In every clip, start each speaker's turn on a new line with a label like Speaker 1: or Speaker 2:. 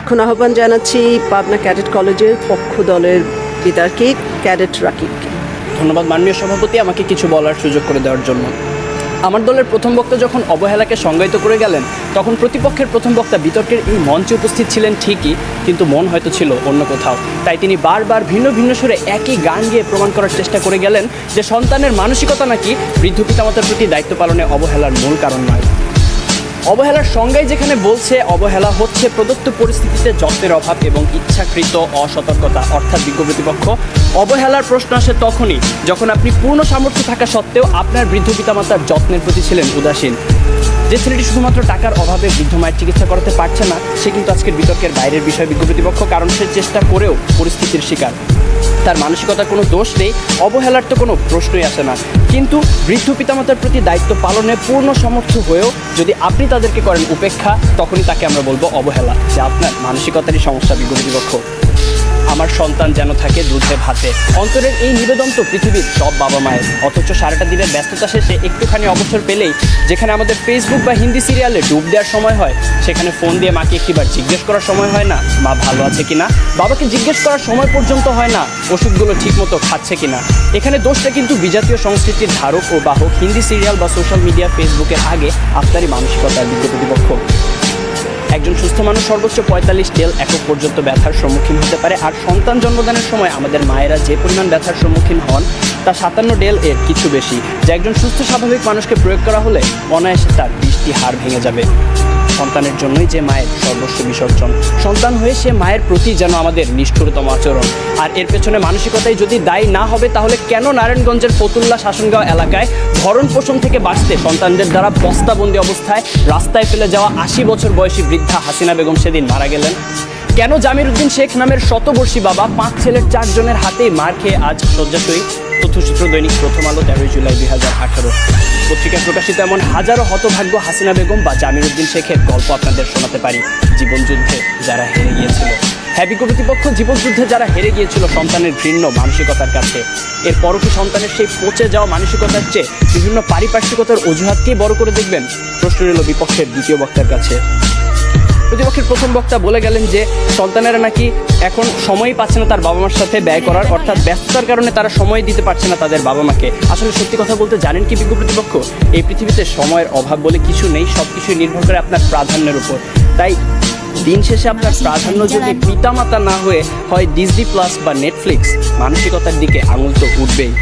Speaker 1: এখন আহ্বান জানাচ্ছি পাবনা ক্যাডেট কলেজের পক্ষ দলের বিতর্কে ক্যাডেট রাকিবকে।
Speaker 2: ধন্যবাদ মাননীয় সভাপতি, আমাকে কিছু বলার সুযোগ করে দেওয়ার জন্য। আমার দলের প্রথম বক্তা যখন অবহেলাকে সংজ্ঞায়িত করে গেলেন, তখন প্রতিপক্ষের প্রথম বক্তা বিতর্কের এই মঞ্চে উপস্থিত ছিলেন ঠিকই, কিন্তু মন হয়তো ছিল অন্য কোথাও। তাই তিনি বারবার ভিন্ন ভিন্ন সুরে একই গান গেয়ে প্রমাণ করার চেষ্টা করে গেলেন যে সন্তানের মানসিকতা নাকি বৃদ্ধ পিতামাতার প্রতি দায়িত্ব পালনে অবহেলার মূল কারণ নয়। অবহেলার সংজ্ঞায় যেখানে বলছে অবহেলা হচ্ছে প্রদত্ত পরিস্থিতিতে যত্নের অভাব এবং ইচ্ছাকৃত অসতর্কতা, অর্থাৎ বিজ্ঞ প্রতিপক্ষ, অবহেলার প্রশ্ন আসে তখনই যখন আপনি পূর্ণ সামর্থ্য থাকা সত্ত্বেও আপনার বৃদ্ধ পিতামাতার যত্নের প্রতি ছিলেন উদাসীন। যে ছেলেটি শুধুমাত্র টাকার অভাবে বৃদ্ধ মায়ের চিকিৎসা করাতে পারছে না, সে কিন্তু আজকের বিতর্কের বাইরের বিষয় বিজ্ঞ প্রতিপক্ষ, কারণ সে চেষ্টা করেও পরিস্থিতির শিকার। তার মানসিকতার কোনো দোষ নেই, অবহেলার তো কোনো প্রশ্নই আসে না। কিন্তু বৃদ্ধ পিতামাতার প্রতি দায়িত্ব পালনে পূর্ণ সমর্থ হয়েও যদি আপনি তাদেরকে করেন উপেক্ষা, তখনই তাকে আমরা বলবো অবহেলা, যে আপনার মানসিকতারই সমস্যা বিজ্ঞ প্রতিপক্ষ। আমার সন্তান যেন থাকে দুধে ভাতে, অন্তরের এই নিবেদন তো পৃথিবীর সব বাবা মায়ের। অথচ সারাটা দিনের ব্যস্ততা শেষে একটুখানি অবসর পেলেই, যেখানে আমাদের ফেসবুক বা হিন্দি সিরিয়ালে ডুব দেওয়ার সময় হয়, সেখানে ফোন দিয়ে মাকে একটিবার জিজ্ঞেস করার সময় হয় না মা ভালো আছে কিনা, বাবাকে জিজ্ঞেস করার সময় পর্যন্ত হয় না ওষুধগুলো ঠিকমতো খাচ্ছে কিনা। এখানে দোষটা কিন্তু বিজাতীয় সংস্কৃতির ধারক ও বাহক হিন্দি সিরিয়াল বা সোশ্যাল মিডিয়া, ফেসবুকের আগে আপনারই মানসিকতার বিজ্ঞ প্রতিপক্ষ। একজন সুস্থ মানুষ সর্বোচ্চ ৪৫ ডেল একক পর্যন্ত ব্যথার সম্মুখীন হতে পারে, আর সন্তান জন্মদানের সময় আমাদের মায়েরা যে পরিমাণ ব্যথার সম্মুখীন হন তা ৫৭ ডেল এর কিছু বেশি, যা একজন সুস্থ স্বাভাবিক মানুষকে প্রয়োগ করা হলে অনায়াসে তার ২০টি হাড় ভেঙে যাবে। সন্তানের জন্যই যে মায়ের সর্বস্ব বিসর্জন, সন্তান হয়ে সে মায়ের প্রতি যেন আমাদের নিষ্ঠুরতম আচরণ। আর এর পেছনে মানসিকতাই যদি দায়ী না হবে, তাহলে কেন নারায়ণগঞ্জের ফতুল্লা শাসনগাঁও এলাকায় ভরণ পোষণ থেকে বাঁচতে সন্তানদের দ্বারা বস্তাবন্দি অবস্থায় রাস্তায় ফেলে যাওয়া ৮০ বছর বয়সী বৃদ্ধা হাসিনা বেগম সেদিন মারা গেলেন? কেন জামির উদ্দিন শেখ নামের শতবর্ষী বাবা ৫ ছেলের ৪ জনের হাতেই মার খেয়ে আজ শয্যাশয়ী? তথ্যসূত্র দৈনিক প্রথম আলো, ১৩ জুলাই ২০১৮। পত্রিকায় প্রকাশিত এমন হাজারো হতভাগ্য হাসিনা বেগম বা জামির উদ্দিন শেখের গল্প আপনাদের শোনাতে পারি। জীবনযুদ্ধে যারা হেরে গিয়েছিল, হ্যাঁ বিজ্ঞ প্রতিপক্ষ, জীবনযুদ্ধে যারা হেরে গিয়েছিল সন্তানের ঘৃণ্য মানসিকতার কাছে। এরপরও কি সন্তানের সেই পচে যাওয়া মানসিকতার চেয়ে বিভিন্ন পারিপার্শ্বিকতার অজুহাতকেই বড় করে দেখবেন? প্রশ্ন এলো বিপক্ষের দ্বিতীয় বক্তার কাছে। প্রতিপক্ষের প্রথম বক্তা বলে গেলেন যে সন্তানেরা নাকি এখন সময়ই পাচ্ছে না তার বাবা মার সাথে ব্যয় করার, অর্থাৎ ব্যস্ততার কারণে তারা সময় দিতে পারছে না তাদের বাবা মাকে। আসলে সত্যি কথা বলতে জানেন কি বিজ্ঞ প্রতিপক্ষ, এই পৃথিবীতে সময়ের অভাব বলে কিছু নেই, সব কিছুই নির্ভর করে আপনার প্রাধান্যের উপর। তাই দিন শেষে আপনার প্রাধান্য যদি পিতামাতা না হয়ে হয় ডিজনি প্লাস বা নেটফ্লিক্স, মানসিকতার দিকে আঙুল তো উঠবেই।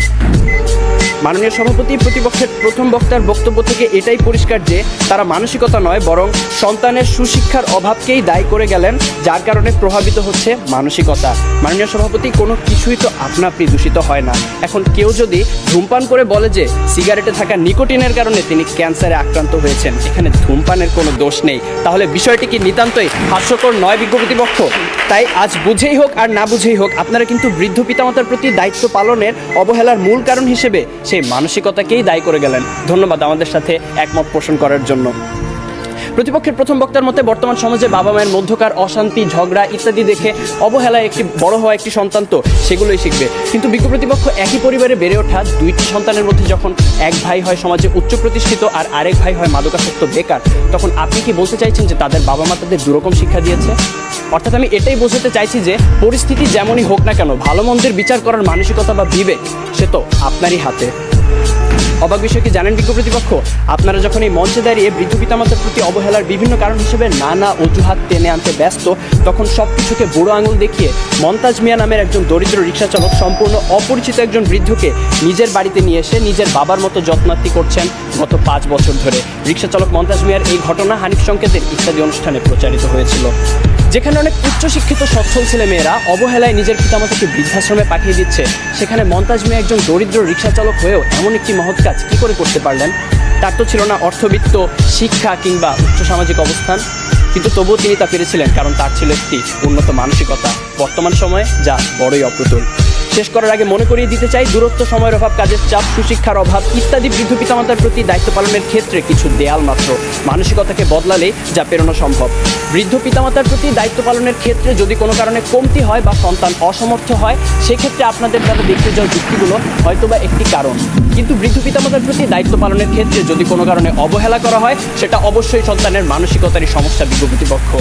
Speaker 2: মাননীয় সভাপতি, প্রতিপক্ষের প্রথম বক্তার বক্তব্য থেকে এটাই পরিষ্কার যে তারা মানসিকতা নয়, বরং সন্তানের সুশিক্ষার অভাবকেই দায়ী করে গেলেন, যার কারণে প্রভাবিত হচ্ছে মানসিকতা। মাননীয় সভাপতি, কোনো কিছুই তো আপনা আপনি দূষিত হয় না। এখন কেউ যদি ধূমপান করে বলে যে সিগারেটে থাকা নিকোটিনের কারণে তিনি ক্যান্সারে আক্রান্ত হয়েছেন, এখানে ধূমপানের কোনো দোষ নেই, তাহলে বিষয়টি কি নিতান্তই হাস্যকর নয় বিজ্ঞ প্রতিপক্ষ? তাই আজ বুঝেই হোক আর না বুঝেই হোক, আপনারা কিন্তু বৃদ্ধ পিতামাতার প্রতি দায়িত্ব পালনের অবহেলার মূল কারণ হিসেবে সেই মানসিকতাকেই দায়ী করে গেলেন। ধন্যবাদ আমাদের সাথে একমত পোষণ করার জন্য। প্রতিপক্ষের প্রথম বক্তার মতে বর্তমান সমাজে বাবা মায়ের মধ্যকার অশান্তি, ঝগড়া ইত্যাদি দেখে অবহেলায় একটি বড় হওয়া একটি সন্তান তো সেগুলোই শিখবে। কিন্তু বিজ্ঞ প্রতিপক্ষ, একই পরিবারে বেড়ে ওঠা দুইটি সন্তানের মধ্যে যখন এক ভাই হয় সমাজে উচ্চ প্রতিষ্ঠিত আর আরেক ভাই হয় মাদকাসক্ত বেকার, তখন আপনি কি বলতে চাইছেন যে তাদের বাবা মা তাদের দুরকম শিক্ষা দিয়েছে? অর্থাৎ আমি এটাই বোঝাতে চাইছি যে পরিস্থিতি যেমনই হোক না কেন, ভালো মন্দের বিচার করার মানসিকতা বা বিবেক সে তো আপনারই হাতে। অবাক বিষয় কি জানেন বিজ্ঞ প্রতিপক্ষ, আপনারা যখন এই মঞ্চে দাঁড়িয়ে বৃদ্ধ পিতামাতার প্রতি অবহেলার বিভিন্ন কারণ হিসেবে নানা অজুহাত টেনে আনতে ব্যস্ত, তখন সব কিছুকে বুড়ো আঙুল দেখিয়ে মন্তাজ মিয়া নামের একজন দরিদ্র রিক্সা চালক সম্পূর্ণ অপরিচিত একজন বৃদ্ধকে নিজের বাড়িতে নিয়ে এসে নিজের বাবার মতো যত্নার্থী করছেন গত ৫ বছর ধরে। রিক্সা চালক মন্তাজ মিয়ার এই ঘটনা হানিফ সংকেতের ইত্যাদি অনুষ্ঠানে প্রচারিত হয়েছিল। যেখানে অনেক উচ্চশিক্ষিত সচ্ছল ছেলে মেয়েরা অবহেলায় নিজের পিতামাতাকে বৃদ্ধাশ্রমে পাঠিয়ে দিচ্ছে, সেখানে মন্তাজ মিয়া একজন দরিদ্র রিক্সা চালক হয়েও এমন একটি মহৎ কাজ কী করে করতে পারলেন? তার তো ছিল না অর্থবিত্ত, শিক্ষা কিংবা উচ্চ সামাজিক অবস্থান, কিন্তু তবুও তিনি তা পেরেছিলেন কারণ তার ছিল একটি উন্নত মানসিকতা, বর্তমান সময়ে যা বড়ই অপ্রতুল। শেষ করার আগে মনে করিয়ে দিতে চাই, দূরত্ব, সময়ের অভাব, কাজের চাপ, সুশিক্ষার অভাব ইত্যাদি বৃদ্ধ পিতামাতার প্রতি দায়িত্ব পালনের ক্ষেত্রে কিছু দেয়াল মাত্র। মানসিকতাকে বদলালেই যা পেরোনো সম্ভব। বৃদ্ধ পিতামাতার প্রতি দায়িত্ব পালনের ক্ষেত্রে যদি কোনো কারণে কমতি হয় বা সন্তান অসমর্থ হয়, সেক্ষেত্রে আপনাদের দ্বারা দেখতে যাওয়া যুক্তিগুলো হয়তোবা একটি কারণ। কিন্তু বৃদ্ধ পিতামাতার প্রতি দায়িত্ব পালনের ক্ষেত্রে যদি কোনো কারণে অবহেলা করা হয়, সেটা অবশ্যই সন্তানের মানসিকতারই সমস্যা। বিকৃতিপক্ষ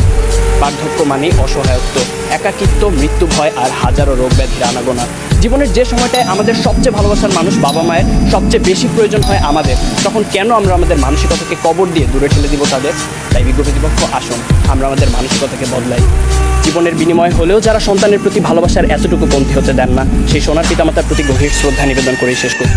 Speaker 2: বার্ধক্য মানে অসহায়ত্ব, একাকিত্ব, মৃত্যু ভয় আর হাজারো রোগ ব্যাধির আনাগোনা। জীবনের যে সময়টায় আমাদের সবচেয়ে ভালোবাসার মানুষ বাবা মায়ের সবচেয়ে বেশি প্রয়োজন হয় আমাদের, তখন কেন আমরা আমাদের মানসিকতাকে কবর দিয়ে দূরে ঠেলে দিব তাদের? তাই বিজ্ঞ প্রতিপক্ষ, আসুন আমরা আমাদের মানসিকতাকে বদলাই। জীবনের বিনিময় হলেও যারা সন্তানের প্রতি ভালোবাসার এতটুকু কমতি হতে দেন না, সেই সোনার পিতামাতার প্রতি গভীর শ্রদ্ধা নিবেদন করেই শেষ করি।